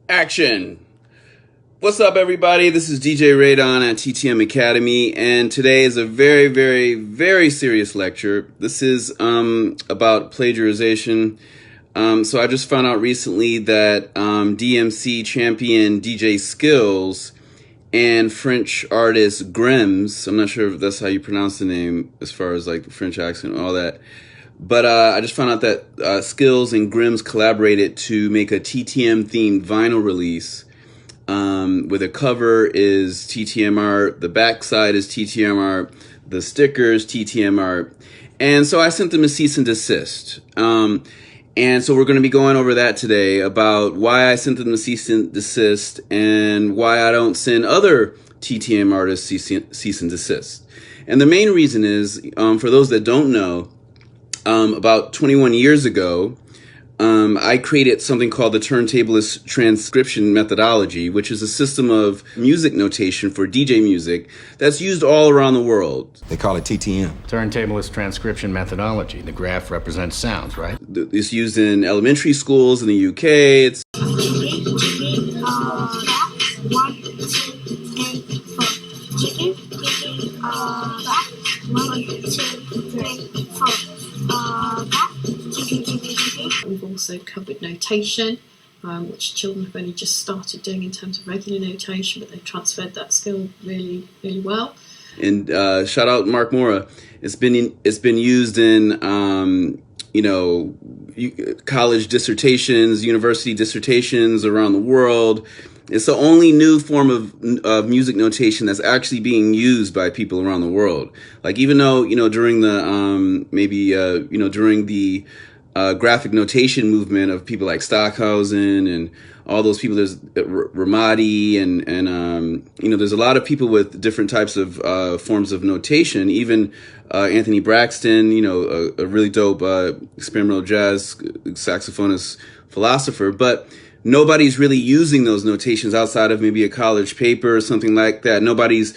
Action! What's up, everybody? This is DJ Radon at TTM Academy, and today is a very serious lecture. This is about plagiarization. So I just found out recently that DMC champion DJ Skillz and French artist Gremz, I'm not sure if that's how you pronounce the name as far as like the French accent and all that, but I just found out that Skillz and Gremz collaborated to make a TTM themed vinyl release, where the cover is TTM art, the backside is TTM art, the stickers TTM art, and so I sent them a cease and desist. And so we're going to be going over that today, about why I sent them a cease and desist and why I don't send other TTM artists cease and desist. And the main reason is, for those that don't know, about 21 years ago, I created something called the turntablist transcription methodology, which is a system of music notation for DJ music that's used all around the world. They call it TTM. Turntablist transcription methodology. The graph represents sounds, right? It's used in elementary schools in the UK. It's We've also covered notation, which children have only just started doing in terms of regular notation, but they've transferred that skill really well. And shout out Mark Mora. It's been used in college dissertations, university dissertations around the world. It's the only new form of music notation that's actually being used by people around the world. Like, even though, during the, during the graphic notation movement of people like Stockhausen and all those people, there's Ramadi and there's a lot of people with different types of forms of notation. Even Anthony Braxton, a really dope experimental jazz saxophonist philosopher, but nobody's really using those notations outside of maybe a college paper or something like that. Nobody's,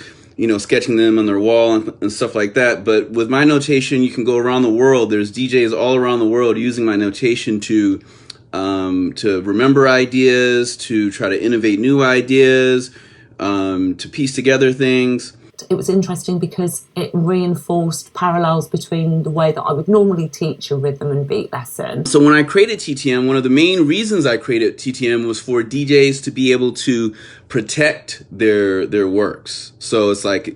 sketching them on their wall and stuff like that. But with my notation, you can go around the world. There's DJs all around the world using my notation to remember ideas, to try to innovate new ideas, to piece together things. It was interesting because it reinforced parallels between the way that I would normally teach a rhythm and beat lesson. So when I created TTM, one of the main reasons I created TTM was for DJs to be able to protect their works. So it's like,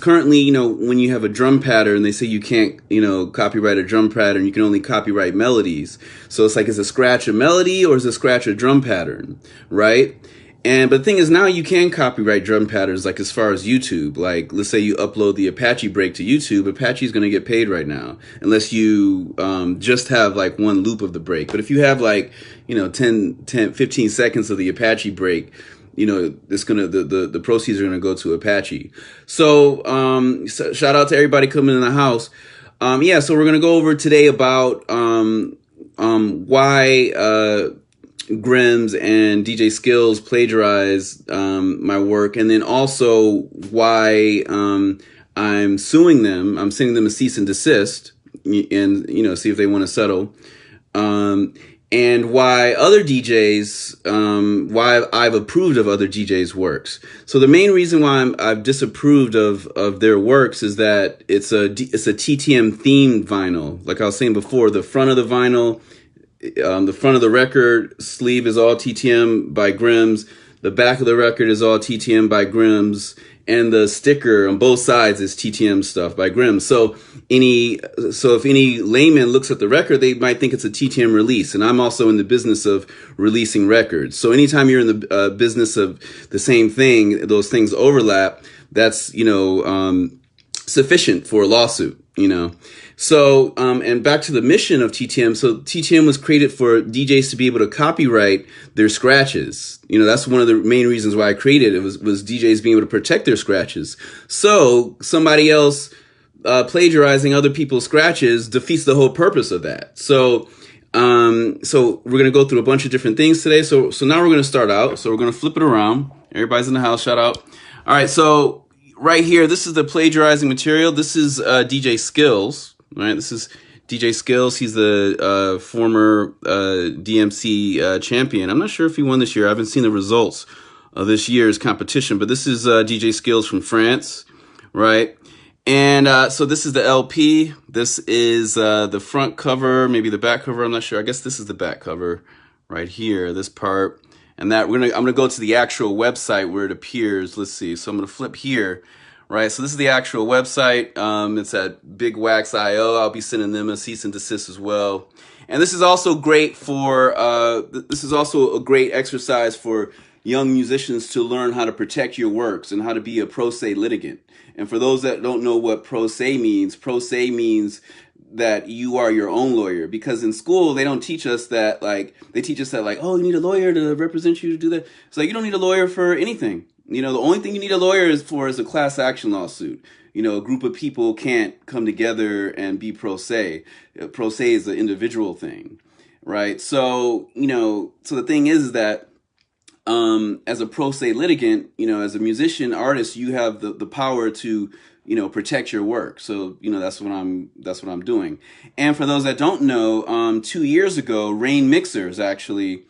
currently, when you have a drum pattern, they say you can't, copyright a drum pattern. You can only copyright melodies. So it's like, is a scratch a melody or is a scratch a drum pattern, right? But the thing is, now you can copyright drum patterns, like as far as YouTube. Like, let's say you upload the Apache break to YouTube, Apache's going to get paid right now, unless you just have like one loop of the break. But if you have like, 10, 15 seconds of the Apache break, it's gonna the proceeds are gonna go to Apache. So, shout out to everybody coming in the house. So we're gonna go over today about why Gremz and DJ Skillz plagiarize my work, and then also why I'm suing them. I'm sending them a cease and desist, and see if they want to settle. And why other DJs, why I've approved of other DJs' works. So the main reason why I've disapproved of their works is that it's a TTM themed vinyl. Like I was saying before, the front of the vinyl, the front of the record sleeve is all TTM by Gremz. The back of the record is all TTM by Gremz. And the sticker on both sides is TTM stuff by Gremz. So if any layman looks at the record, they might think it's a TTM release. And I'm also in the business of releasing records. So anytime you're in the business of the same thing, those things overlap, that's, sufficient for a lawsuit, So, and back to the mission of TTM. So TTM was created for DJs to be able to copyright their scratches. That's one of the main reasons why I created it, was DJs being able to protect their scratches. So somebody else plagiarizing other people's scratches defeats the whole purpose of that. So we're going to go through a bunch of different things today. So now we're going to start out. So we're going to flip it around. Everybody's in the house. Shout out. All right. So right here, this is the plagiarizing material. This is DJ Skillz. Right. This is DJ Skillz. He's the former DMC champion. I'm not sure if he won this year. I haven't seen the results of this year's competition, but this is DJ Skillz from France, right? And so this is the LP. This is the front cover, maybe the back cover. I'm not sure. I guess this is the back cover right here, this part. And that I'm gonna go to the actual website where it appears. Let's see. So I'm gonna flip here, right? So this is the actual website. It's at Big Wax IO. I'll be sending them a cease and desist as well. And this is also great for. This is also a great exercise for young musicians to learn how to protect your works and how to be a pro se litigant. And for those that don't know what pro se means that you are your own lawyer, because in school they don't teach us that, like, they teach us that, like, oh, you need a lawyer to represent you to do that. It's like, you don't need a lawyer for anything. You know, the only thing you need a lawyer is a class action lawsuit. You know, a group of people can't come together and be pro se. Pro se is an individual thing, right? So, you know, so the thing is that as a pro se litigant, you know, as a musician, artist, you have the power to, you know, protect your work. So, you know, that's what I'm doing. And for those that don't know, 2 years ago, Rain Mixers actually,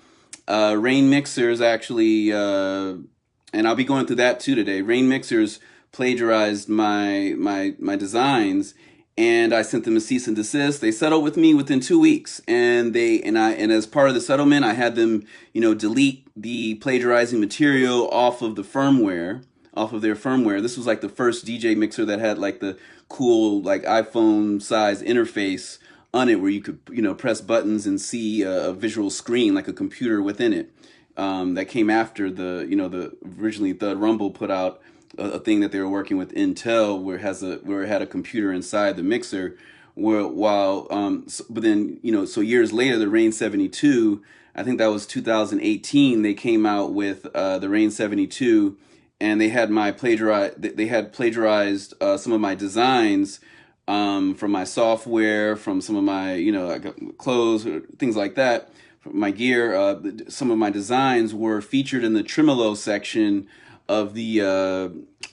and I'll be going through that too today. Rain Mixers plagiarized my designs, and I sent them a cease and desist. They settled with me within 2 weeks, and as part of the settlement, I had them, you know, delete the plagiarizing material off of their firmware. This was like the first DJ mixer that had like the cool, like, iPhone size interface on it, where you could, you know, press buttons and see a visual screen, like a computer within it. That came after originally Thud Rumble put out a thing that they were working with Intel, where it had a computer inside the mixer. But then, you know, so years later, the Rain 72, I think that was 2018, they came out with the Rain 72, and they had plagiarized some of my designs from my software, from some of my, you know, like clothes, or things like that, from my gear. Some of my designs were featured in the tremolo section of the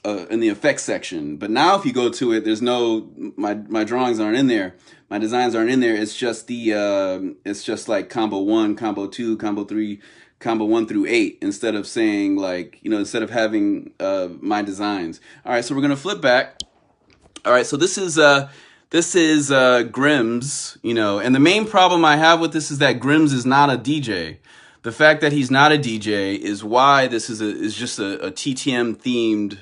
in the effects section. But now if you go to it, there's no, my drawings aren't in there. My designs aren't in there. It's just it's just like combo 1, combo 2, combo 3, combo 1 through 8, instead of saying, like, you know, instead of having my designs. All right, so we're gonna flip back. All right, so this is Gremz, you know, and the main problem I have with this is that Gremz is not a DJ. The fact that he's not a DJ is why this is just a TTM themed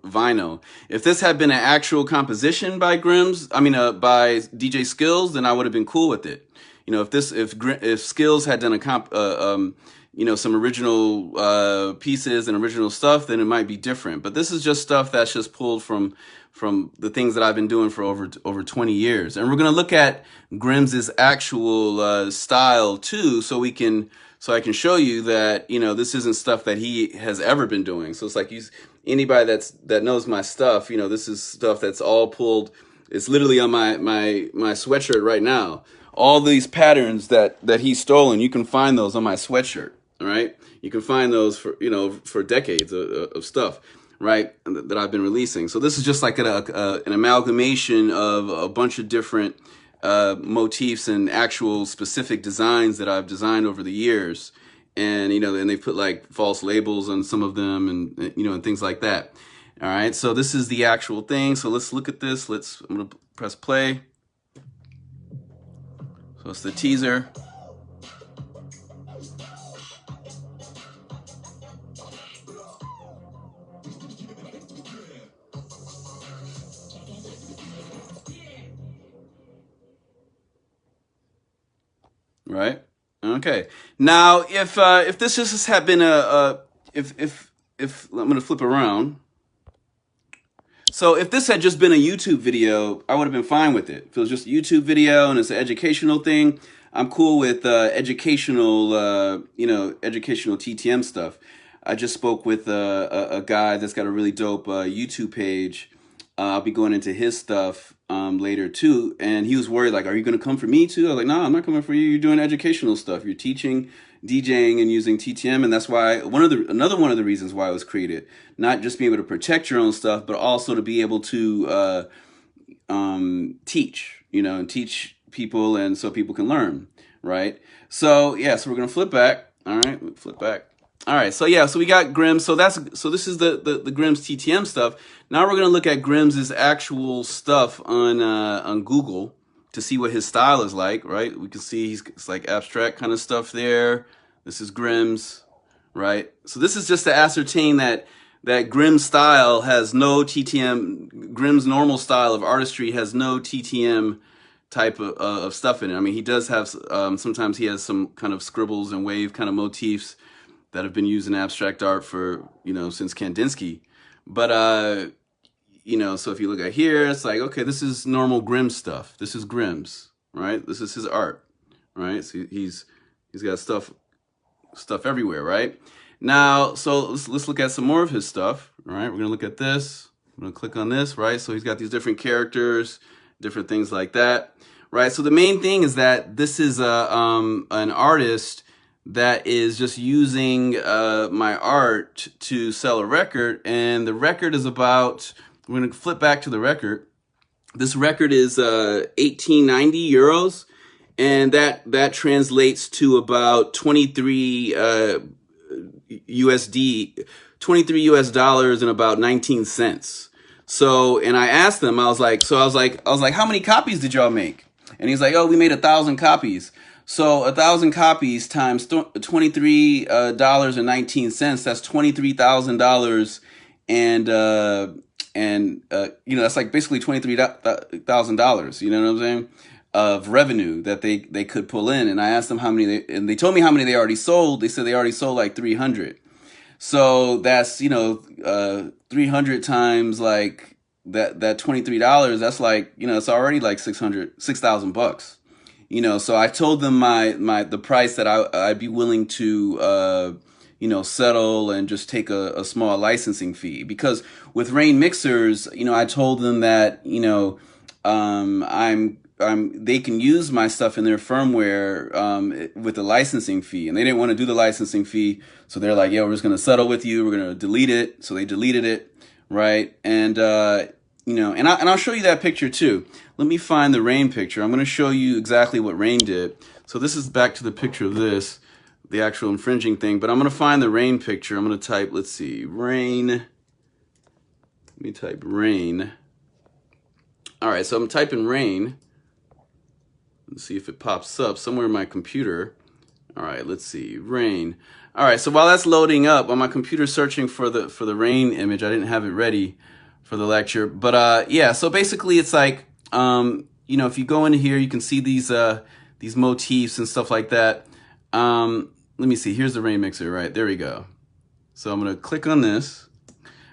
vinyl. If this had been an actual composition by Gremz, by DJ Skillz, then I would have been cool with it. You know, if Skillz had done some original pieces and original stuff, then it might be different. But this is just stuff that's just pulled from the things that I've been doing for over 20 years. And we're going to look at Gremz's actual style too, so I can show you that, you know, this isn't stuff that he has ever been doing. So it's like, anybody that knows my stuff, you know, this is stuff that's all pulled. It's literally on my sweatshirt right now. All these patterns that he's stolen, you can find those on my sweatshirt. All right, you can find those for decades of stuff, right, that I've been releasing. So this is just like an amalgamation of a bunch of different motifs and actual specific designs that I've designed over the years. And, you know, and they put like false labels on some of them, and, you know, and things like that. All right, so this is the actual thing. So let's look at this. I'm gonna press play. So it's the teaser. Right. Okay. Now, if this just had been if I'm gonna flip around. So if this had just been a YouTube video, I would have been fine with it. If it was just a YouTube video and it's an educational thing, I'm cool with educational TTM stuff. I just spoke with a guy that's got a really dope YouTube page. I'll be going into his stuff later too, and he was worried, like, are you going to come for me too? I was like, no, I'm not coming for you. You're doing educational stuff. You're teaching, DJing, and using TTM, and that's why another one of the reasons why it was created. Not just being able to protect your own stuff, but also to be able to teach, you know, and teach people and so people can learn, right? So yeah, so we're gonna flip back. All right, flip back. All right, so yeah, so we got Gremz. So this is the Gremz TTM stuff. Now we're gonna look at Gremz's actual stuff on Google to see what his style is like, right? We can see it's like abstract kind of stuff there. This is Gremz, right? So this is just to ascertain that Gremz style has no TTM. Gremz normal style of artistry has no TTM type of stuff in it. I mean, he does have sometimes he has some kind of scribbles and wave kind of motifs that have been used in abstract art for, you know, since Kandinsky. But, you know, so if you look at here, it's like, okay, this is normal Gremz stuff. This is Gremz, right? This is his art, right? So he's got stuff everywhere, right? Now, so let's look at some more of his stuff, all right? We're gonna look at this. I'm gonna click on this, right? So he's got these different characters, different things like that, right? So the main thing is that this is an artist that is just using my art to sell a record, and the record is about, we're going to flip back to the record. This record is 1890 euros, and that translates to about 23 USD, 23 US dollars and about 19 cents. So, and I asked them, I was like, how many copies did y'all make? And he's like, oh, we made 1,000 copies. So 1,000 copies times $23.19. That's $23,000, and you know, that's like basically $23,000. You know what I'm saying? Of revenue that they could pull in. And I asked them how many, and they told me how many they already sold. They said they already sold like 300. So that's, you know, 300 times like that $23. That's like, you know, it's already like $6,000. You know, so I told them the price that I'd be willing to, you know, settle and just take a small licensing fee. Because with Rain Mixers, you know, I told them that, you know, they can use my stuff in their firmware with a licensing fee, and they didn't want to do the licensing fee, so they're like, "Yeah, we're just gonna settle with you. We're gonna delete it." So they deleted it, right? And you know, and I'll show you that picture too. Let me find the Rain picture. I'm going to show you exactly what Rain did. So this is back to the picture of this, the actual infringing thing. But I'm going to find the Rain picture. I'm going to type, let's see, Rain. Let me type Rain. All right, so I'm typing Rain. Let's see if it pops up somewhere in my computer. All right, let's see, Rain. All right, so while that's loading up on my computer, searching for the Rain image, I didn't have it ready for the lecture. But yeah, so basically it's like, you know, if you go into here, you can see these motifs and stuff like that. Let me see, here's the Rain mixer, right? There we go. So I'm gonna click on this.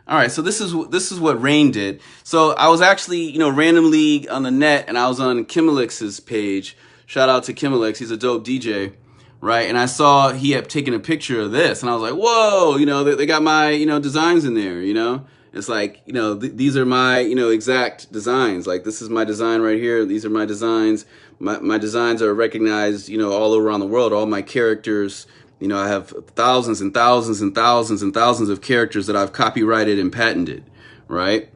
All right, so this is what Rain did. So I was actually, you know, randomly on the net, and I was on Kimelix's page. Shout out to Kimelix, he's a dope DJ, right? And I saw he had taken a picture of this, and I was like, whoa, you know, they got my, you know, designs in there, you know? It's like, you know, these are my, you know, exact designs. Like, this is my design right here. These are my designs. My designs are recognized, you know, all around the world. All my characters, you know, I have thousands and thousands and thousands and thousands of characters that I've copyrighted and patented, right?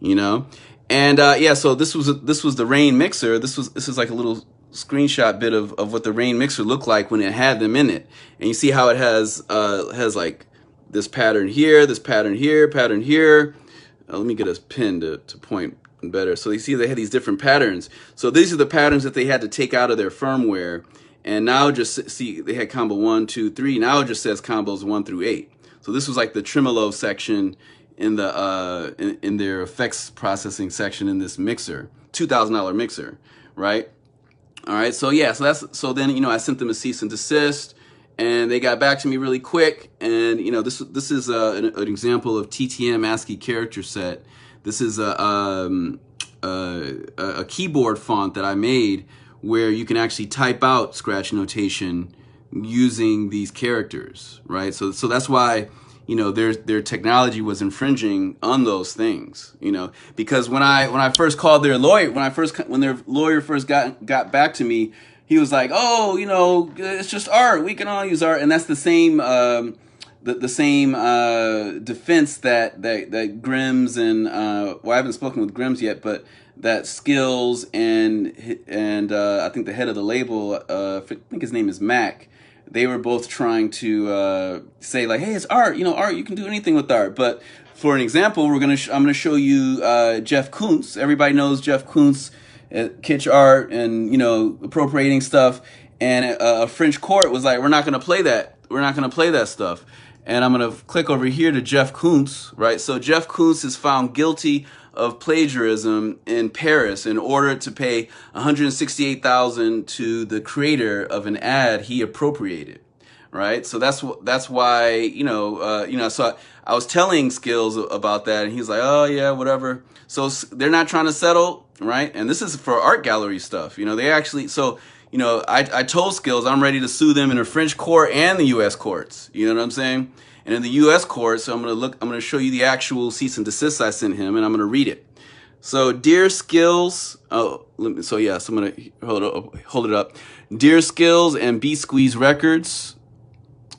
You know, and yeah. So this was the Rain mixer. This is like a little screenshot bit of what the Rain mixer looked like when it had them in it, and you see how it has like this pattern here, this pattern here, pattern here. Let me get a pin to point better. So you see they had these different patterns. So these are the patterns that they had to take out of their firmware. And now just see, they had combo 1, 2, 3. Now it just says combos 1 through 8. So this was like the tremolo section in the in their effects processing section in this mixer, $2,000 mixer, right? All right. So yeah. So then, you know, I sent them a cease and desist, and they got back to me really quick. And you know, this is an example of TTM Ascii Character set. This is a keyboard font that I made where you can actually type out scratch notation using these characters, right? So that's why, you know, their technology was infringing on those things, you know, because when I first called their lawyer, when their lawyer first got back to me, he was like, oh, you know, it's just art. We can all use art. And that's the same, the same defense that Gremz and, well, I haven't spoken with Gremz yet, but that Skillz and I think the head of the label, I think his name is Mac, they were both trying to say like, hey, it's art, art, you can do anything with art. But for an example, I'm gonna show you Jeff Koons. Everybody knows Jeff Koons, kitsch art and appropriating stuff. And a French court was like, we're not gonna play that. We're not gonna play that stuff. And I'm gonna click over here to Jeff Koons, right? So Jeff Koons is found guilty of plagiarism in Paris in order to pay $168,000 to the creator of an ad he appropriated, right? So that's why so I was telling Skillz about that, and he's like, oh yeah, whatever. So they're not trying to settle, right? And this is for art gallery stuff. They actually I told Skillz I'm ready to sue them in the French court and the U.S. courts. You know what I'm saying? And in the U.S. courts, I'm gonna show you the actual cease and desist I sent him, and I'm gonna read it. So, dear Skillz, so I'm gonna hold it up. Dear Skillz and Beat Squeeze Records,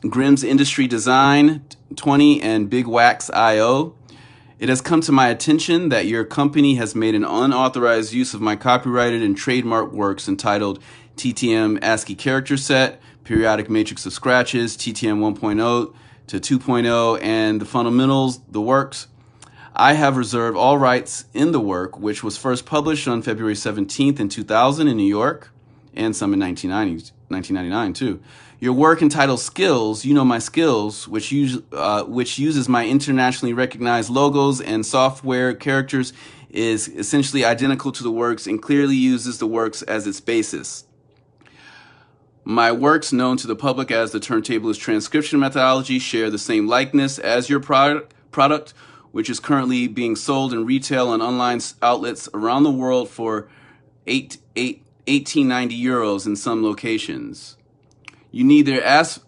Gremz Industry Design 20 and Big Wax IO. It has come to my attention that your company has made an unauthorized use of my copyrighted and trademark works entitled TTM Ascii Character Set, Periodic Matrix of Scratches, TTM 1.0 to 2.0, and the fundamentals, the works. I have reserved all rights in the work, which was first published on February 17th in 2000 in New York, and some in 1999 too. Your work entitled Skillz, You Know My Skillz, which uses my internationally recognized logos and software characters, is essentially identical to the works and clearly uses the works as its basis. My works, known to the public as the turntablist transcription methodology, share the same likeness as your product, which is currently being sold in retail and online outlets around the world for €18.90 in some locations. You neither ask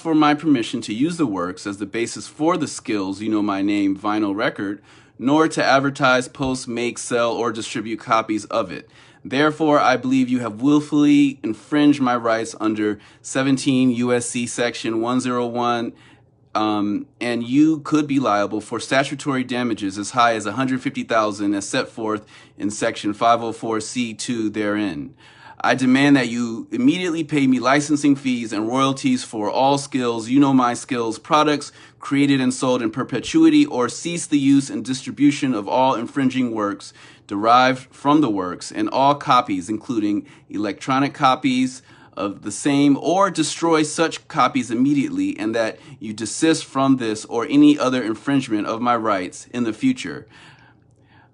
for my permission to use the works as the basis for the Skillz You Know My Name vinyl record, nor to advertise, post, make, sell, or distribute copies of it. Therefore, I believe you have willfully infringed my rights under 17 U.S.C. Section 101, and you could be liable for statutory damages as high as $150,000 as set forth in Section 504(c)(2) therein. I demand that you immediately pay me licensing fees and royalties for all Skillz You Know My Skillz products created and sold in perpetuity, or cease the use and distribution of all infringing works derived from the works and all copies, including electronic copies of the same, or destroy such copies immediately, and that you desist from this or any other infringement of my rights in the future.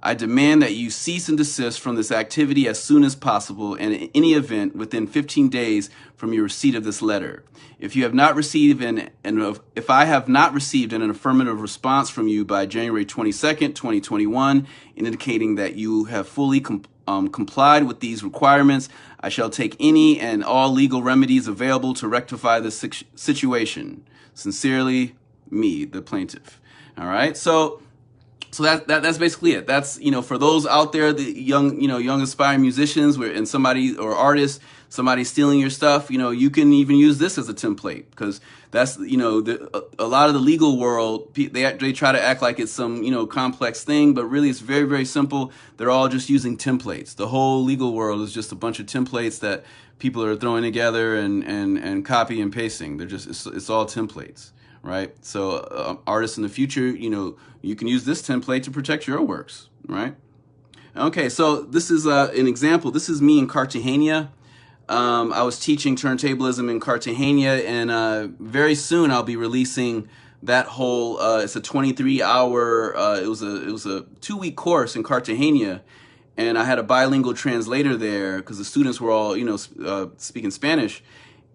I demand that you cease and desist from this activity as soon as possible, and in any event within 15 days from your receipt of this letter. If you have not received if I have not received an affirmative response from you by January 22nd, 2021, indicating that you have fully complied with these requirements, I shall take any and all legal remedies available to rectify this situation. Sincerely, me, the plaintiff. All right, so that's basically it. That's, for those out there, the young aspiring musicians and somebody or artists, somebody stealing your stuff, you can even use this as a template, because that's, a lot of the legal world, they try to act like it's some, complex thing, but really it's very, very simple. They're all just using templates. The whole legal world is just a bunch of templates that people are throwing together and copy and pasting. They're just, it's all templates. Right? So artists in the future, you can use this template to protect your works, right? Okay, so this is an example. This is me in Cartagena. I was teaching turntablism in Cartagena, and very soon I'll be releasing that whole, it's a 23-hour, it was a 2-week course in Cartagena, and I had a bilingual translator there because the students were all, speaking Spanish,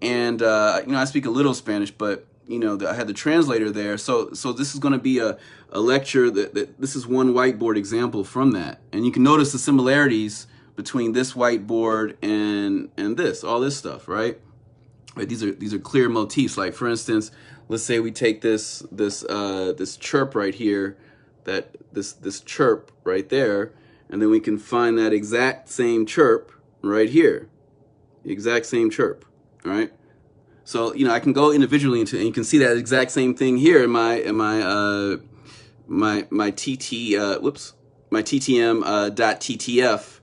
and, I speak a little Spanish, but I had the translator there. So this is going to be a lecture that this is one whiteboard example from that. And you can notice the similarities between this whiteboard and all this stuff, right? These are clear motifs. Like, for instance, let's say we take this chirp right here, this chirp right there, and then we can find that exact same chirp right here. The exact same chirp, all right? So, I can go individually and you can see that exact same thing here in my TT, my TTM .ttf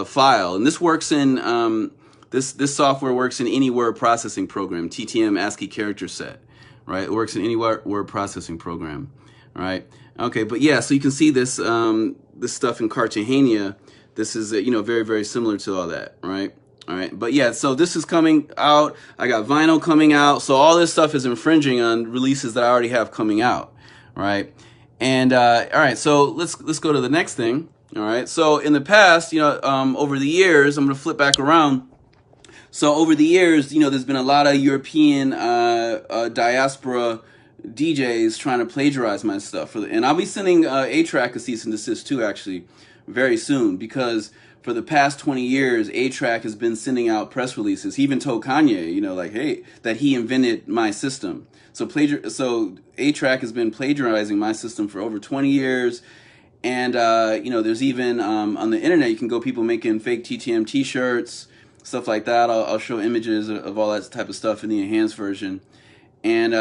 file, and this works in this software works in any word processing program. TTM Ascii Character set, right? It works in any word processing program, right? Okay, but yeah, so you can see this this stuff in Cartagena. This is very, very similar to all that, right? All right, but yeah, so this is coming out. I got vinyl coming out, so all this stuff is infringing on releases that I already have coming out, right? And all right, so let's go to the next thing. All right, so in the past, over the years, I'm gonna flip back around. So over the years, there's been a lot of European diaspora DJs trying to plagiarize my stuff, and I'll be sending A-Track a cease and desist too, actually, very soon, because for the past 20 years, A-Track has been sending out press releases. He even told Kanye, like, hey, that he invented my system. So A-Track has been plagiarizing my system for over 20 years. And, there's even on the internet, you can go people making fake TTM t-shirts, stuff like that. I'll show images of all that type of stuff in the enhanced version. And,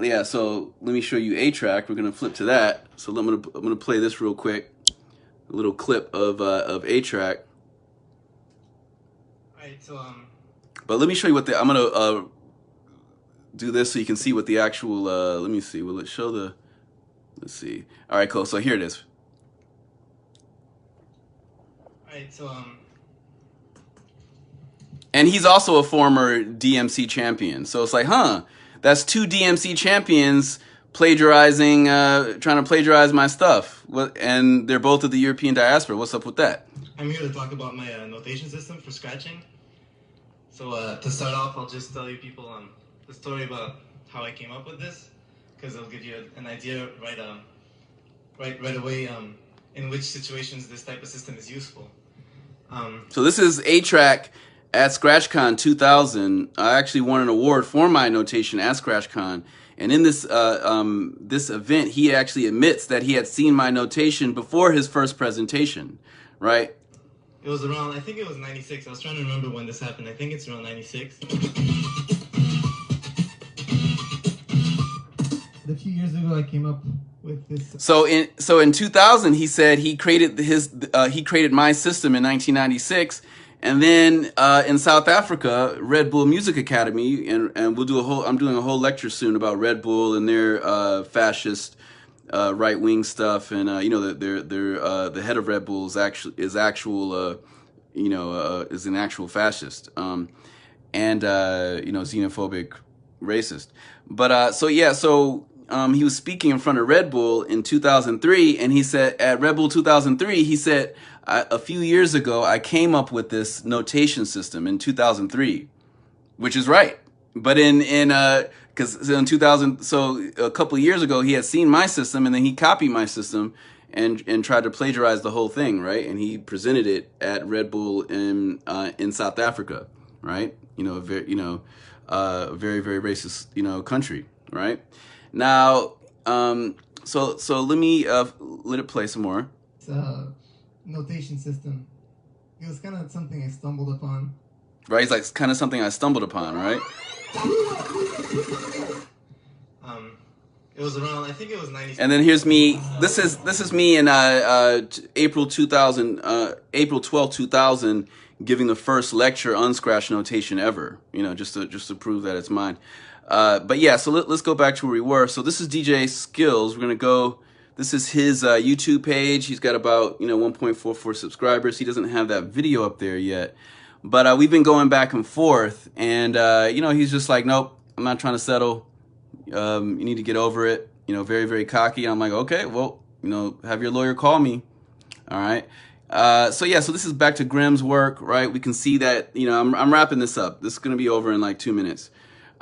yeah, so let me show you A-Track. We're going to flip to that. So I'm going to play this real quick. A little clip of A-Track. Alright, so but let me show you what I'm gonna do this so you can see what the actual let me see, will it show the, let's see. Alright, cool, so here it is. Alright, so and he's also a former DMC champion, so it's like, that's two DMC champions plagiarizing, trying to plagiarize my stuff. And they're both of the European diaspora. What's up with that? I'm here to talk about my notation system for scratching. So to start off, I'll just tell you people the story about how I came up with this, because it'll give you an idea right away in which situations this type of system is useful. So this is A-Track at ScratchCon 2000. I actually won an award for my notation at ScratchCon. And in this this event, he actually admits that he had seen my notation before his first presentation, right? It was around, I think it was 96. I was trying to remember when this happened. I think it's around 96. A few years ago, I came up with this. So in 2000, he said he created my system in 1996. And then in South Africa, Red Bull Music Academy, and I'm doing a whole lecture soon about Red Bull and their fascist right-wing stuff, and the head of Red Bull is an actual fascist, and xenophobic, racist. But he was speaking in front of Red Bull in 2003, and he said at Red Bull 2003, he said, a few years ago, I came up with this notation system in 2003, which is right. But because in 2000, so a couple of years ago, he had seen my system, and then he copied my system and tried to plagiarize the whole thing, right? And he presented it at Red Bull in South Africa, right? A very very racist country, right? Now, so let me let it play some more. Notation system. It was kind of something I stumbled upon. Right, it's like kind of something I stumbled upon, right? It was around, I think it was 90. And then here's me. This is me in April 12, 2000, giving the first lecture on scratch notation ever. Just to prove that it's mine. But yeah, so let's go back to where we were. So this is DJ Skillz. We're gonna go. This is his YouTube page. He's got about 1.44 subscribers. He doesn't have that video up there yet, but we've been going back and forth, and he's just like, nope, I'm not trying to settle. You need to get over it. Very, very cocky. And I'm like, okay, well, have your lawyer call me. All right. So this is back to Gremz work, right? We can see that I'm wrapping this up. This is gonna be over in like 2 minutes.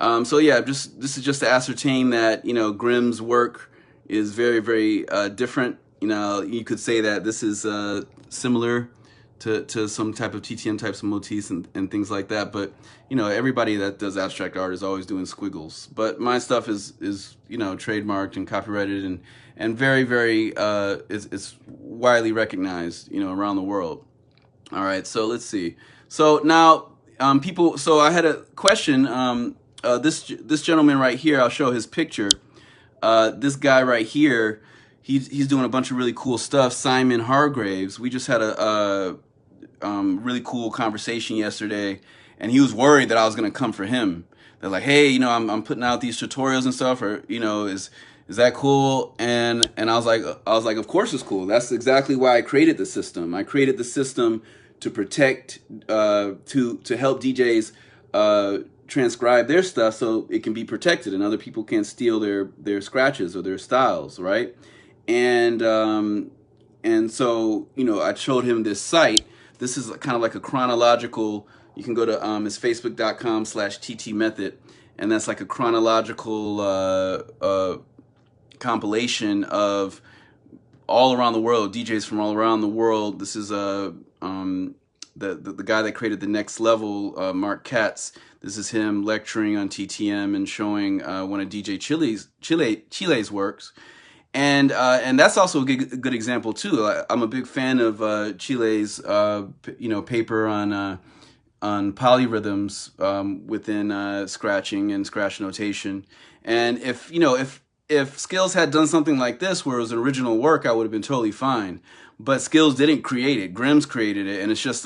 So yeah, this is just to ascertain that Gremz work is very, very different. You could say that this is similar to some type of TTM types of motifs and things like that. But everybody that does abstract art is always doing squiggles. But my stuff is trademarked and copyrighted and very, very it's widely recognized around the world. All right, so let's see. So now people. So I had a question. This gentleman right here. I'll show his picture. This guy right here, he's doing a bunch of really cool stuff. Simon Hargraves, we just had a really cool conversation yesterday, and he was worried that I was gonna come for him. They're like, hey, you know, I'm putting out these tutorials and stuff, or, you know, is that cool? And I was like, of course it's cool. That's exactly why I created the system. I created the system to protect, to help DJs transcribe their stuff so it can be protected and other people can't steal their scratches or their styles, right? And so, you know, I showed him this site. This is kind of like a chronological. You can go to it's facebook.com/ttmethod, and that's like a chronological compilation of all around the world, DJs from all around the world. This is the guy that created the Next Level, Mark Katz. This is him lecturing on TTM and showing one of DJ Chile's works. And that's also a good example too. I'm a big fan of Chile's you know, paper on polyrhythms within scratching and scratch notation. And if you know, if Skillz had done something like this where it was an original work, I would have been totally fine. But Skillz didn't create it. Gremz created it, and it's just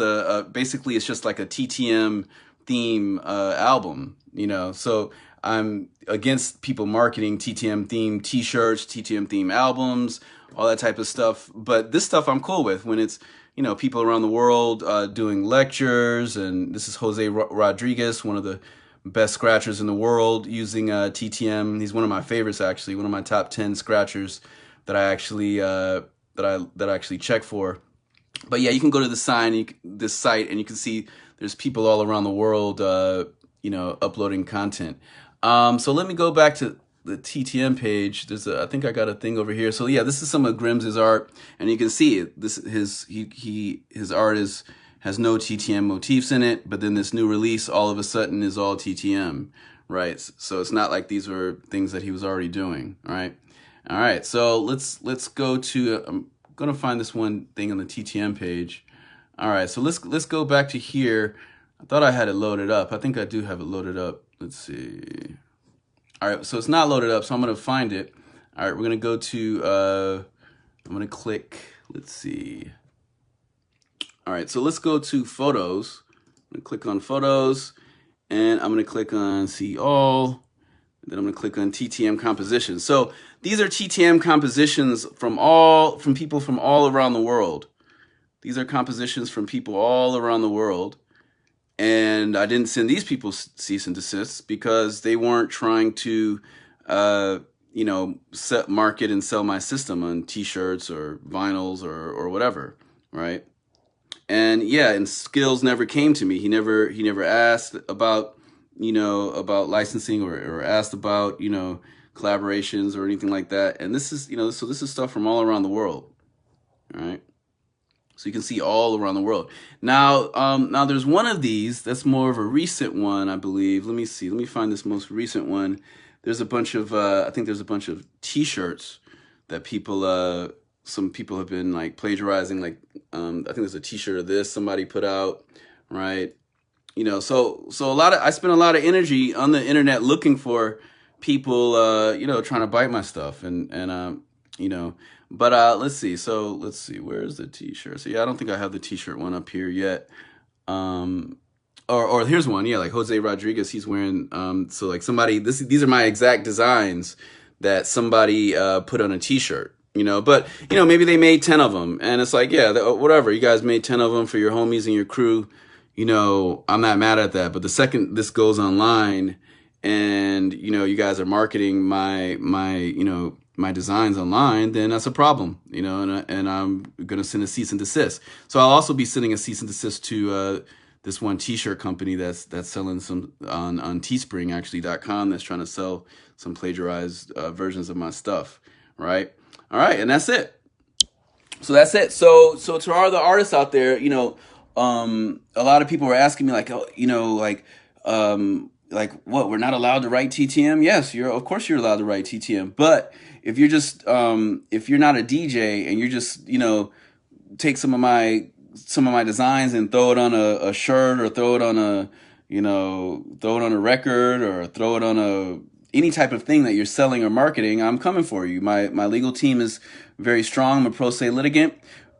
basically it's just like a TTM theme album, you know. So I'm against people marketing TTM theme T-shirts, TTM theme albums, all that type of stuff. But this stuff I'm cool with when it's, you know, people around the world doing lectures. And this is Jose Rodriguez, one of the best scratchers in the world, using TTM. He's one of my favorites, actually, one of my top 10 scratchers that I actually that I actually check for. But yeah, you can go to this site and you can see there's people all around the world, you know, uploading content. So let me go back to the TTM page. I think I got a thing over here. So yeah, this is some of Gremz' art, and you can see it. His art has no TTM motifs in it, but then this new release all of a sudden is all TTM, right? So it's not like these were things that he was already doing, right? All right, so let's go to. I'm gonna find this one thing on the TTM page. All right, so let's go back to here. I thought I had it loaded up. I think I do have it loaded up. Let's see. All right, so it's not loaded up, so I'm gonna find it. All right, we're gonna go to. I'm gonna click. Let's see. All right, so let's go to photos. I'm gonna click on photos, and I'm gonna click on see all. Then I'm gonna click on TTM compositions. So these are TTM compositions from people from all around the world. These are compositions from people all around the world. And I didn't send these people cease and desists because they weren't trying to, you know, market and sell my system on T-shirts or vinyls or whatever, right? And yeah, and Skillz never came to me. He never asked about, you know, about licensing or asked about, you know, collaborations or anything like that. And this is, you know, so this is stuff from all around the world, all right? So you can see all around the world. Now, now there's one of these that's more of a recent one, I believe. Let me see. Let me find this most recent one. There's a bunch of, I think there's a bunch of T-shirts that people, some people have been like plagiarizing. Like, I think there's a T-shirt of this somebody put out, right? You know, so I spend a lot of energy on the internet looking for people, you know, trying to bite my stuff and you know. But let's see. So let's see. Where's the T-shirt? So yeah, I don't think I have the T-shirt one up here yet. Or here's one. Yeah, like Jose Rodriguez. He's wearing. So like somebody. These are my exact designs that somebody put on a T-shirt. You know, but you know, maybe they made 10 of them, and it's like, yeah, whatever. You guys made 10 of them for your homies and your crew. You know, I'm not mad at that. But the second this goes online, and you know, you guys are marketing my you know, my designs online, then that's a problem, you know, and I'm going to send a cease and desist. So I'll also be sending a cease and desist to this one T-shirt company that's selling some on Teespring, actually.com, that's trying to sell some plagiarized versions of my stuff, right? All right, and that's it. So that's it. So to all the artists out there, you know, a lot of people were asking me like, oh, you know, like what, we're not allowed to write TTM? Yes, of course you're allowed to write TTM, but if you're just if you're not a DJ and you're just, you know, take some of my designs and throw it on a shirt or throw it on a, you know, throw it on a record or throw it on any type of thing that you're selling or marketing, I'm coming for you. My legal team is very strong. I'm a pro se litigant.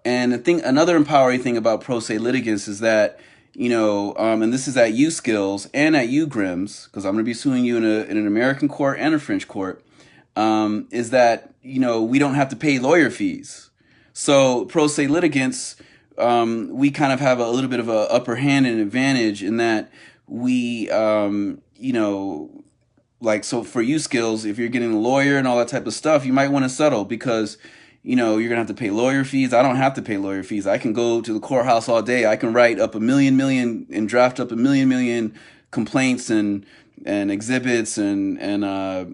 And another empowering thing about pro se litigants is that, you know, and this is at you Skillz and at you Gremz, because I'm going to be suing you in an American court and a French court, is that, you know, we don't have to pay lawyer fees. So pro se litigants, we kind of have a little bit of a upper hand and advantage in that we, you know, like, so for you Skillz, if you're getting a lawyer and all that type of stuff, you might want to settle because, you know, you're going to have to pay lawyer fees. I don't have to pay lawyer fees. I can go to the courthouse all day. I can write up a million and draft up a million complaints and exhibits and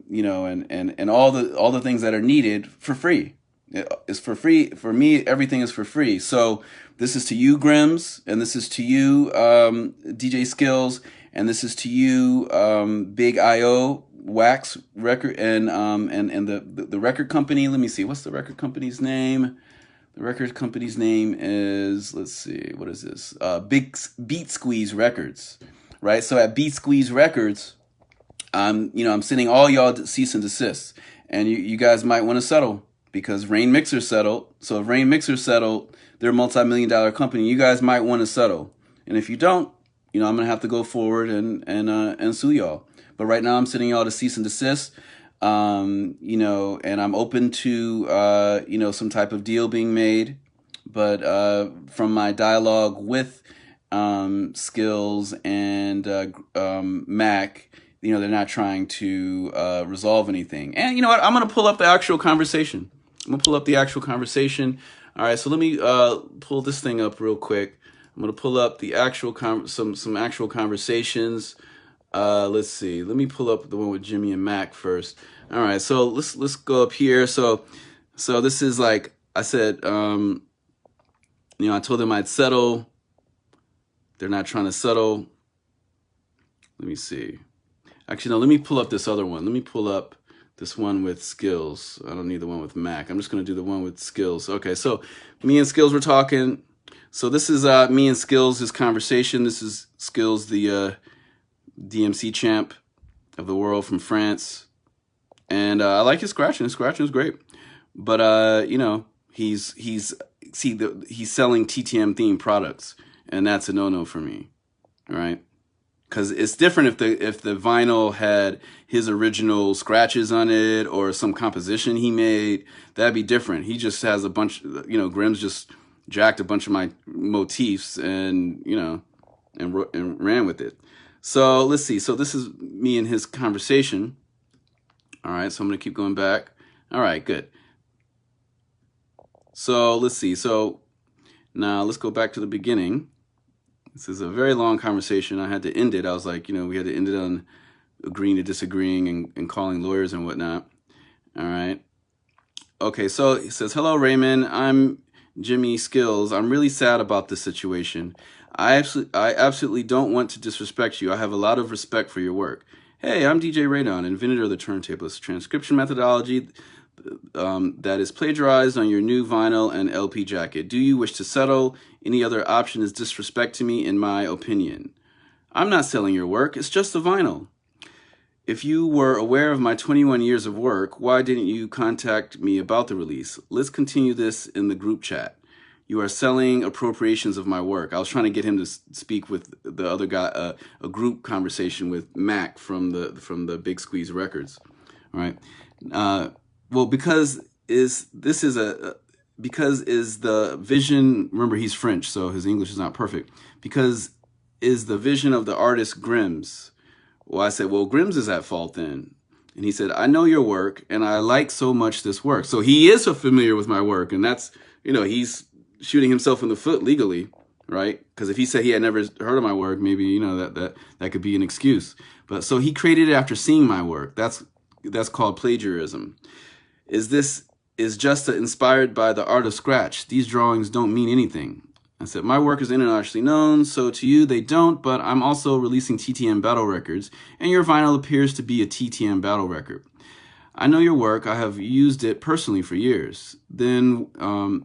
you know, and all the things that are needed for free. It's for free. For me, everything is for free. So this is to you, Gremz, and this is to you, DJ Skillz, and this is to you, Big IO, Wax Record, and the record company. Let me see, what's the record company's name? The record company's name is, let's see, what is this? Big Beat Squeeze Records, right? So at Beat Squeeze Records, you know, I'm sending all y'all cease and desist, and you guys might want to settle because Rain Mixer settled. So if Rain Mixer settled, they're a multi-million-dollar company. You guys might want to settle, and if you don't, you know, I'm gonna have to go forward and sue y'all. But right now I'm sending y'all to cease and desist, you know, and I'm open to, you know, some type of deal being made. But from my dialogue with Skillz and Mac, you know, they're not trying to resolve anything. And you know what? I'm going to pull up the actual conversation. I'm going to pull up the actual conversation. All right, so let me pull this thing up real quick. I'm going to pull up the actual some actual conversations. Let's see. Let me pull up the one with Jimmy and Mac first. All right, so let's go up here. So this is like I said. You know, I told them I'd settle. They're not trying to settle. Let me see. Actually, no. Let me pull up this other one. Let me pull up this one with Skillz. I don't need the one with Mac. I'm just gonna do the one with Skillz. Okay, so me and Skillz were talking. So this is me and Skillz' conversation. This is Skillz, the DMC champ of the world from France, and I like his scratching. His scratching is great, but you know, he's selling TTM themed products, and that's a no-no for me. All right, because it's different if the vinyl had his original scratches on it or some composition he made. That'd be different. He just has a bunch. You know, Gremz just jacked a bunch of my motifs and, you know, and ran with it. So let's see. So this is me and his conversation. All right. So I'm going to keep going back. All right, good. So let's see. So now let's go back to the beginning. This is a very long conversation. I had to end it. I was like, you know, we had to end it on agreeing to disagreeing and calling lawyers and whatnot. All right. Okay. So he says, hello, Raymond. I'm Jimmy Skillz. I'm really sad about this situation. I absolutely don't want to disrespect you. I have a lot of respect for your work. Hey, I'm DJ Radon, inventor of the turntablist transcription methodology that is plagiarized on your new vinyl and LP jacket. Do you wish to settle? Any other option is disrespect to me, in my opinion. I'm not selling your work. It's just a vinyl. If you were aware of my 21 years of work, why didn't you contact me about the release? Let's continue this in the group chat. You are selling appropriations of my work. I was trying to get him to speak with the other guy, a group conversation with Mac from the Big Squeeze Records. All right. Well, because is the vision. Remember, he's French, so his English is not perfect. Because is the vision of the artist Gremz. Well, I said, well, Gremz is at fault then. And he said, I know your work, and I like so much this work. So he is so familiar with my work, and that's, you know, he's shooting himself in the foot legally, right? Because if he said he had never heard of my work, maybe, you know, that could be an excuse. But so he created it after seeing my work. That's called plagiarism. Is just inspired by the art of scratch. These drawings don't mean anything. I said, my work is internationally known, so to you they don't, but I'm also releasing TTM battle records, and your vinyl appears to be a TTM battle record. I know your work. I have used it personally for years. Then,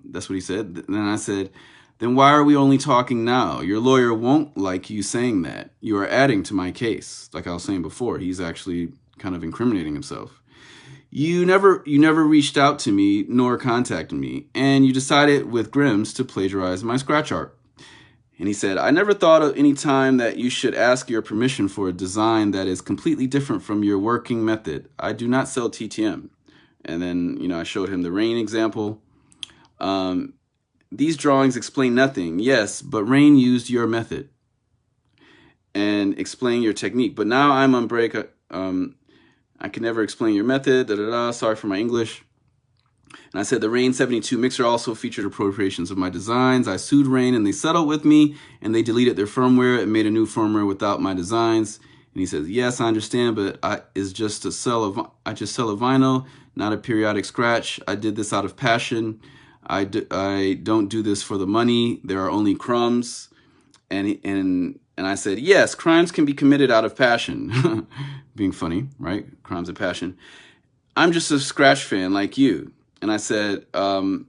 that's what he said. Then I said, then why are we only talking now? Your lawyer won't like you saying that. You are adding to my case. Like I was saying before, he's actually kind of incriminating himself. You never reached out to me nor contacted me, and you decided with Gremz to plagiarize my scratch art. And he said, I never thought of any time that you should ask your permission for a design that is completely different from your working method. I do not sell TTM. And then, you know, I showed him the rain example. These drawings explain nothing. Yes, but Rain used your method and explain your technique. But now I'm on break. I can never explain your method. Da, da, da. Sorry for my English. And I said the Rain 72 mixer also featured appropriations of my designs. I sued Rain and they settled with me and they deleted their firmware and made a new firmware without my designs. And he says, yes, I understand, but I just sell a vinyl, not a periodic scratch. I did this out of passion. I don't do this for the money. There are only crumbs. And I said, yes, crimes can be committed out of passion. Being funny, right? Crimes of passion. I'm just a scratch fan like you. And I said, 1,000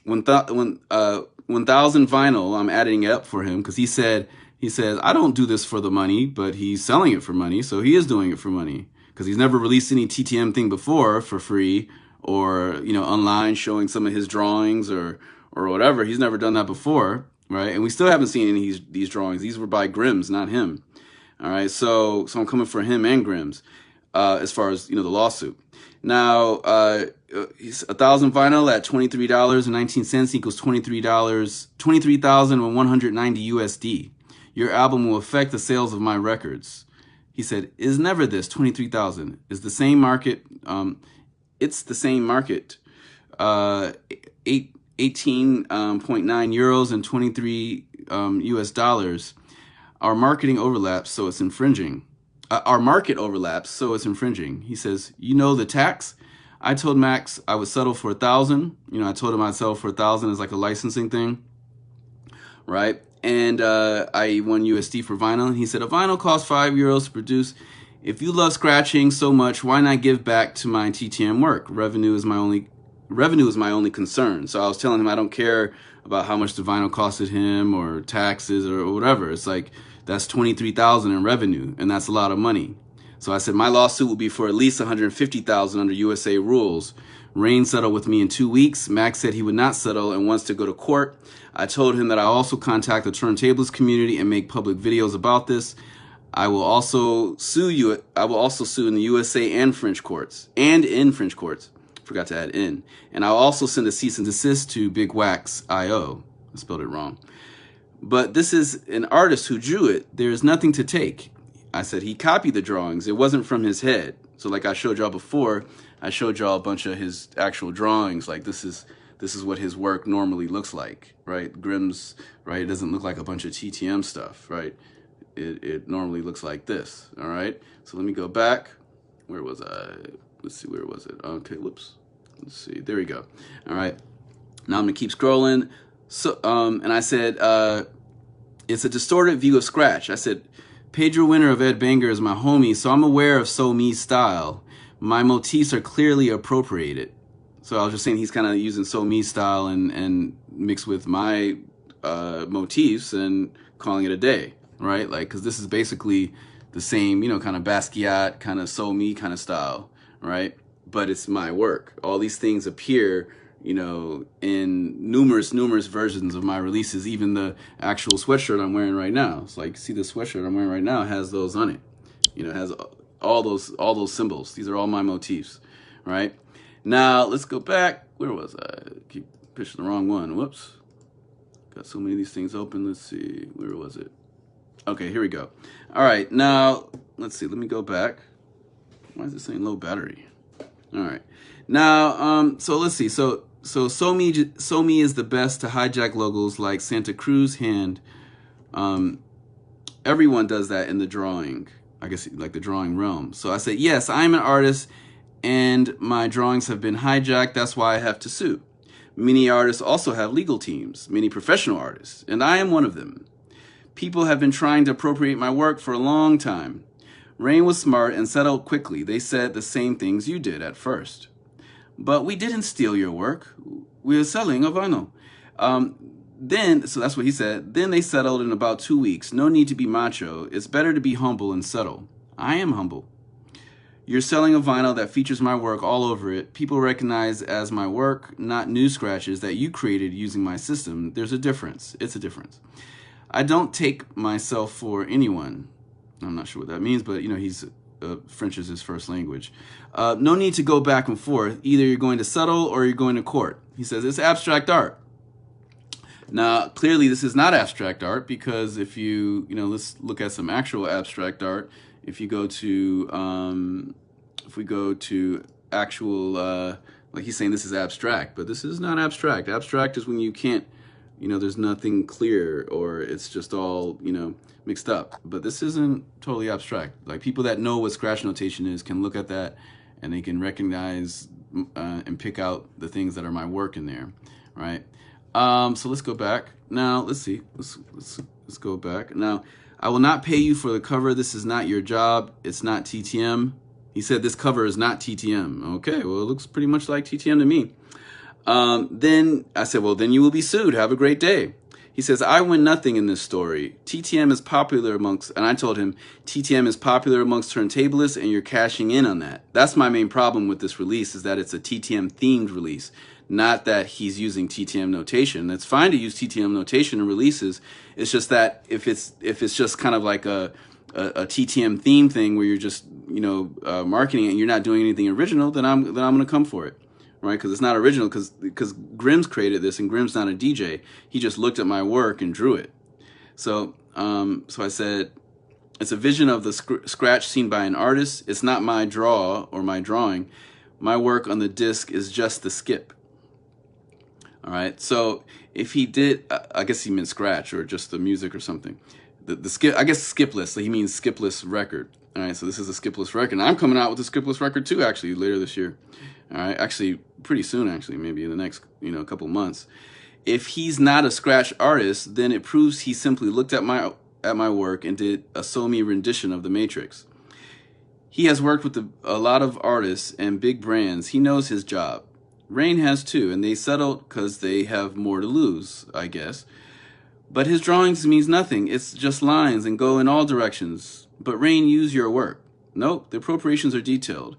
vinyl, I'm adding it up for him because he says, I don't do this for the money, but he's selling it for money. So he is doing it for money because he's never released any TTM thing before for free or, you know, online showing some of his drawings or whatever. He's never done that before, right? And we still haven't seen any of these drawings. These were by Gremz, not him. All right. So I'm coming for him and Gremz as far as, you know, the lawsuit. Now, 1,000 vinyl at $23.19 equals $23,190 USD. Your album will affect the sales of my records. He said, is never this 23,000 is the same market. It's the same market. 18.9 euros and 23 US dollars. Our marketing overlaps, so it's infringing. Our market overlaps, so it's infringing. He says, you know the tax? I told Max I would settle for 1,000. You know, I told him I'd settle for 1,000 as like a licensing thing, right? And I won USD for vinyl. And he said, a vinyl costs 5 euros to produce. If you love scratching so much, why not give back to my TTM work? Revenue is my only concern. So I was telling him I don't care about how much the vinyl costed him or taxes or whatever. It's like, that's 23,000 in revenue, and that's a lot of money. So I said my lawsuit will be for at least 150,000 under USA rules. Rain settled with me in 2 weeks. Max said he would not settle and wants to go to court. I told him that I also contact the turntables community and make public videos about this. I will also sue you. I will also sue in the USA and French courts and in French courts. Forgot to add in. And I'll also send a cease and desist to Big Wax IO. I spelled it wrong. But this is an artist who drew it. There's nothing to take. I said he copied the drawings. It wasn't from his head. So like I showed y'all before, I showed y'all a bunch of his actual drawings. Like this is what his work normally looks like, right? Gremz, right? It doesn't look like a bunch of TTM stuff, right? It normally looks like this, all right? So let me go back. Where was I? Let's see, where was it? Okay, whoops. Let's see, there we go. All right, now I'm gonna keep scrolling. So, and I said, it's a distorted view of scratch. I said, Pedro Winner of Ed Banger is my homie, so I'm aware of So Me's style. My motifs are clearly appropriated. So I was just saying he's kind of using So Me's style and mixed with my motifs and calling it a day, right? Like, because this is basically the same, you know, kind of Basquiat, kind of So Me kind of style, right? But it's my work. All these things appear, you know, in numerous versions of my releases. Even the actual sweatshirt I'm wearing right now. So like, see the sweatshirt I'm wearing right now has those on it. You know, it has all those symbols. These are all my motifs, right? Now let's go back. Where was I? Keep pushing the wrong one. Whoops. Got so many of these things open. Let's see. Where was it? Okay, here we go. All right, now let's see. Let me go back. Why is it saying low battery? All right. Now, so let's see. So me is the best to hijack logos like Santa Cruz hand. Everyone does that in the drawing, I guess, like the drawing realm. So I said, yes, I'm an artist and my drawings have been hijacked. That's why I have to sue. Many artists also have legal teams, many professional artists, and I am one of them. People have been trying to appropriate my work for a long time. Rain was smart and settled quickly. They said the same things you did at first. But we didn't steal your work. We were selling a vinyl. So that's what he said. Then they settled in about 2 weeks. No need to be macho. It's better to be humble and settle. I am humble. You're selling a vinyl that features my work all over it. People recognize as my work, not new scratches that you created using my system. There's a difference. It's a difference. I don't take myself for anyone. I'm not sure what that means, but you know, French is his first language. No need to go back and forth. Either you're going to settle or you're going to court. He says it's abstract art. Now, clearly this is not abstract art, because if let's look at some actual abstract art. If you go to, if we go to actual, like he's saying this is abstract, but this is not abstract. Abstract is when you can't, there's nothing clear, or it's just all, mixed up. But this isn't totally abstract. Like, people that know what scratch notation is can look at that and they can recognize and pick out the things that are my work in there, right? So let's go back. Now, let's see. Let's go back. Now, I will not pay you for the cover. This is not your job. It's not TTM. He said this cover is not TTM. Okay, well, it looks pretty much like TTM to me. Then I said, well, then you will be sued. Have a great day. He says, I win nothing in this story. TTM is popular amongst, and I told him, TTM is popular amongst turntablists, and you're cashing in on that. That's my main problem with this release, is that it's a TTM themed release, not that he's using TTM notation. It's fine to use TTM notation in releases. It's just that if it's just kind of like a TTM theme thing where you're just, marketing it and you're not doing anything original, then I'm going to come for it. Right, because it's not original, because Gremz created this, and Gremz not a DJ. He just looked at my work and drew it. So I said, it's a vision of the scratch seen by an artist. It's not my draw or my drawing. My work on the disc is just the skip. All right, so if he did, I guess he meant scratch or just the music or something. The skip, I guess skipless, so he means skipless record. All right, so this is a skipless record. And I'm coming out with a skipless record too, actually, later this year. All right, actually, pretty soon, actually, maybe in the next, couple months. If he's not a scratch artist, then it proves he simply looked at my work and did a so-me rendition of the Matrix. He has worked with a lot of artists and big brands. He knows his job. Rain has too, and they settled because they have more to lose, I guess. But his drawings means nothing. It's just lines and go in all directions. But Rain, use your work. Nope, the appropriations are detailed.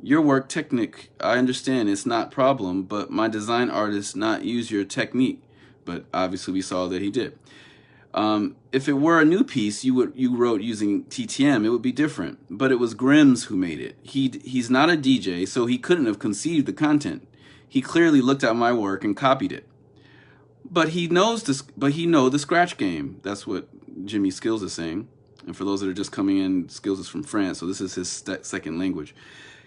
Your work technique, I understand, it's not problem, but my design artist not use your technique. But obviously we saw that he did. If it were a new piece you wrote using TTM, it would be different. But it was Gremz who made it. He's not a DJ, so he couldn't have conceived the content. He clearly looked at my work and copied it. But he knows this. But he know the scratch game. That's what Jimmy Skillz is saying. And for those that are just coming in, Skillz is from France, so this is his second language.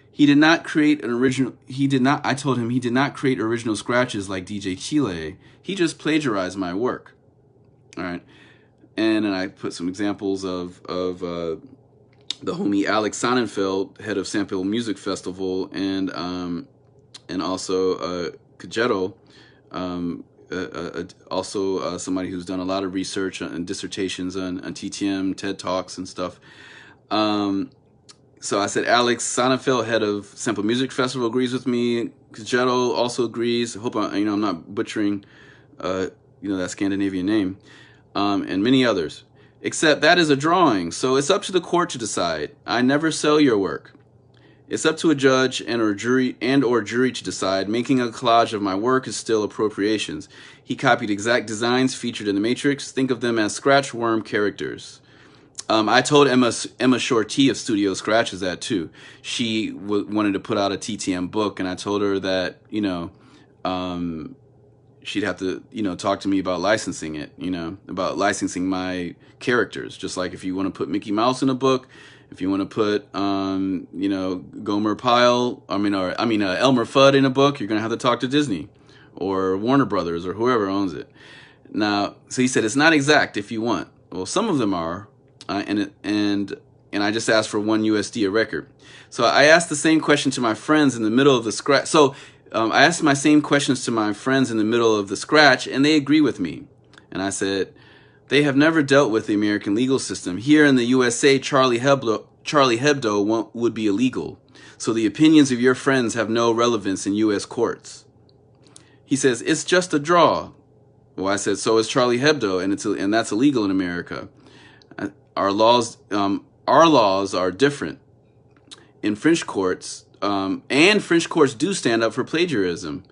He did not create an original. I told him he did not create original scratches like DJ Chile. He just plagiarized my work. All right. And then I put some examples of the homie Alex Sonnenfeld, head of Sample Music Festival, and also Kajetto, also somebody who's done a lot of research and dissertations on TTM, TED Talks and stuff. So I said Alex Sonnenfeld, head of Sample Music Festival, agrees with me. Kajetto also agrees. I hope I'm not butchering that Scandinavian name. And many others. Except that is a drawing, so it's up to the court to decide. I never sell your work. It's up to a judge and or jury to decide. Making a collage of my work is still appropriations. He copied exact designs featured in the Matrix. Think of them as scratch worm characters. I told Emma Shorty of Studio Scratches that too. She wanted to put out a TTM book, and I told her that she'd have to talk to me about licensing it, about licensing my characters. Just like if you want to put Mickey Mouse in a book, if you want to put Gomer Pyle, Elmer Fudd in a book, you're gonna have to talk to Disney or Warner Brothers or whoever owns it. Now, so he said it's not exact if you want. Well, some of them are. And I just asked for $1 a record. So I asked the same question to my friends in the middle of the scratch. So I asked my same questions to my friends in the middle of the scratch, and they agree with me. And I said, they have never dealt with the American legal system. Here in the USA, Charlie Hebdo would be illegal. So the opinions of your friends have no relevance in U.S. courts. He says, it's just a draw. Well, I said, so is Charlie Hebdo, and that's illegal in America. Our laws are different. in French courts, and French courts do stand up for plagiarism.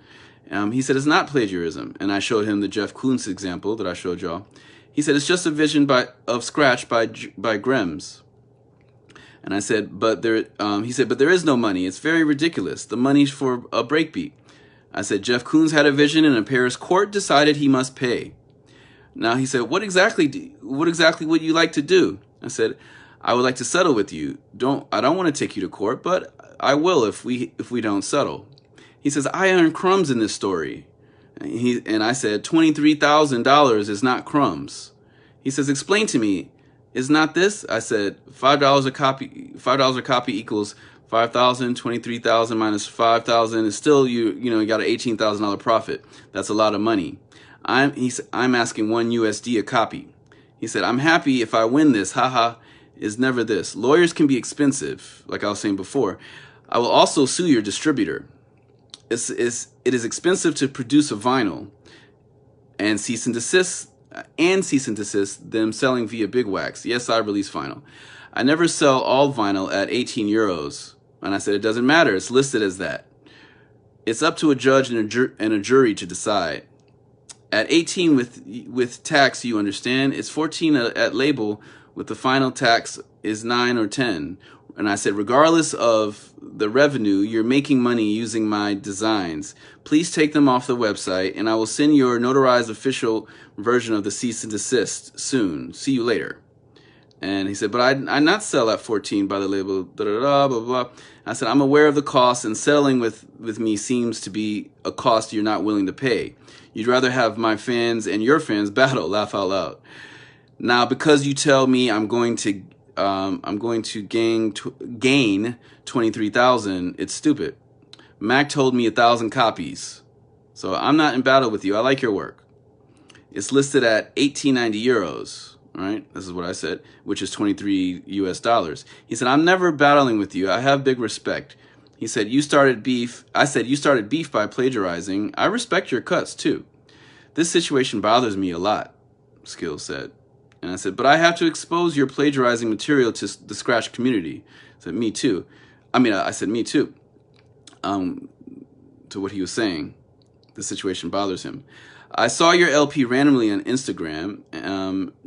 He said it's not plagiarism, and I showed him the Jeff Koons example that I showed y'all. He said it's just a vision of Scratch by Gremz. And I said, but there. He said, but there is no money. It's very ridiculous. The money's for a breakbeat. I said, Jeff Koons had a vision, and a Paris court decided he must pay. Now he said, what exactly would you like to do? I said, I would like to settle with you. I don't want to take you to court, but I will if we don't settle. He says, I earn crumbs in this story. And I said, $23,000 is not crumbs. He says, explain to me, is not this? I said, $5 a copy equals 5,000, 23,000 minus 5,000 is still, you got an $18,000 profit. That's a lot of money. I'm asking $1 USD a copy. He said, I'm happy if I win this, haha, is never this. Lawyers can be expensive, like I was saying before. I will also sue your distributor. It is expensive to produce a vinyl and cease and desist them selling via Big Wax. Yes, I release vinyl. I never sell all vinyl at 18 euros. And I said, it doesn't matter. It's listed as that. It's up to a judge and a jury to decide. At 18 with tax, you understand. It's 14 at label with the final tax is 9 or 10. And I said, regardless of the revenue, you're making money using my designs. Please take them off the website, and I will send your notarized official version of the cease and desist soon. See you later. And he said, but I not sell at 14 by the label, blah, blah, blah. I said, I'm aware of the cost, and settling with me seems to be a cost you're not willing to pay. You'd rather have my fans and your fans battle, laugh out loud. Now, because you tell me I'm going to gain 23,000, it's stupid. Mac told me 1,000 copies. So I'm not in battle with you. I like your work. It's listed at 18.90 euros, right? This is what I said, which is 23 US dollars. He said, I'm never battling with you. I have big respect. He said, you started beef. I said, you started beef by plagiarizing. I respect your cuts too. This situation bothers me a lot, Skillz said. And I said, but I have to expose your plagiarizing material to the Scratch community. I said, me too. I said, me too. To what he was saying. The situation bothers him. I saw your LP randomly on Instagram,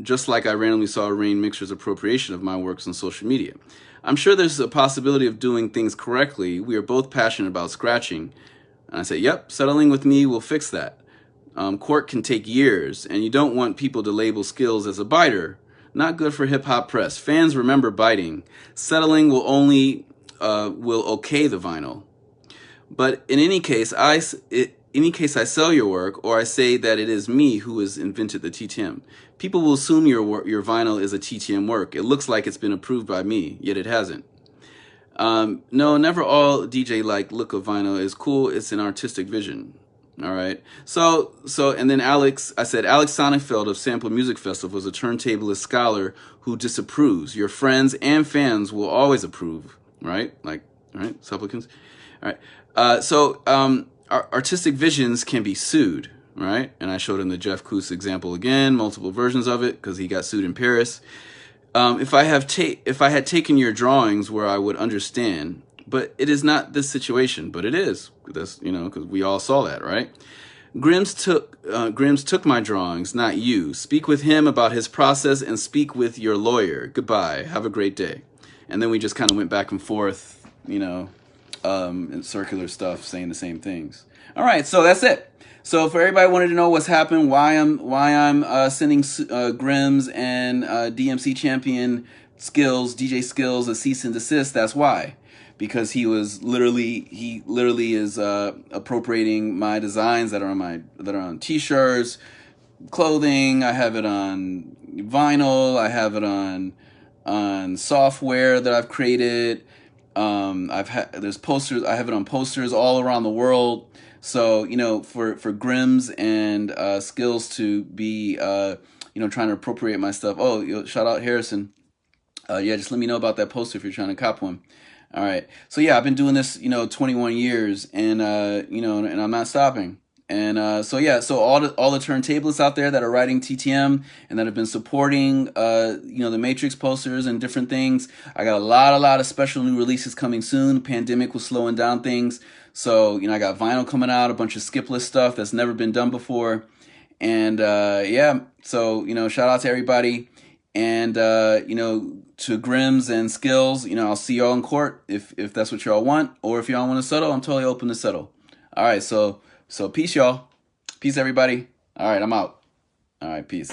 just like I randomly saw Rain Mixer's appropriation of my works on social media. I'm sure there's a possibility of doing things correctly. We are both passionate about scratching. And I said, yep, settling with me will fix that. Court can take years, and you don't want people to label Skillz as a biter. Not good for hip-hop press. Fans remember biting. Settling will only will okay the vinyl. But in any case, I sell your work, or I say that it is me who has invented the TTM. People will assume your vinyl is a TTM work. It looks like it's been approved by me, yet it hasn't. No, never all DJ look of vinyl is cool. It's an artistic vision. All right. So, and then Alex Sonnenfeld of Sample Music Festival was a turntablist scholar who disapproves. Your friends and fans will always approve, right? All right, supplicants. All right. Artistic visions can be sued, right? And I showed him the Jeff Koons example again, multiple versions of it, because he got sued in Paris. If I had taken your drawings where I would understand. But it is not this situation, but it is. That's, because we all saw that, right? Gremz took my drawings, not you. Speak with him about his process and speak with your lawyer. Goodbye. Have a great day. And then we just kind of went back and forth, in circular stuff, saying the same things. All right, so that's it. So for everybody wanted to know what's happened, why I'm sending Gremz and DMC champion DJ Skillz a cease and desist, that's why. Because he literally is appropriating my designs that are on t-shirts, clothing. I have it on vinyl. I have it on software that I've created. There's posters. I have it on posters all around the world. So for Gremz and Skillz to be trying to appropriate my stuff. Oh, shout out Harrison. Yeah, just let me know about that poster if you're trying to cop one. All right. So yeah, I've been doing this, 21 years, and and I'm not stopping. And so yeah, so all the turntablists out there that are writing TTM and that have been supporting you know, the Matrix posters and different things, I got a lot of special new releases coming soon. The pandemic was slowing down things, so you know, I got vinyl coming out, a bunch of skip list stuff that's never been done before. And yeah, so you know, shout out to everybody. And you know, to Gremz and Skillz, you know, I'll see y'all in court if that's what y'all want, or if y'all want to settle, I'm totally open to settle. All right, so peace, y'all. Peace, everybody. All right, I'm out. All right, peace.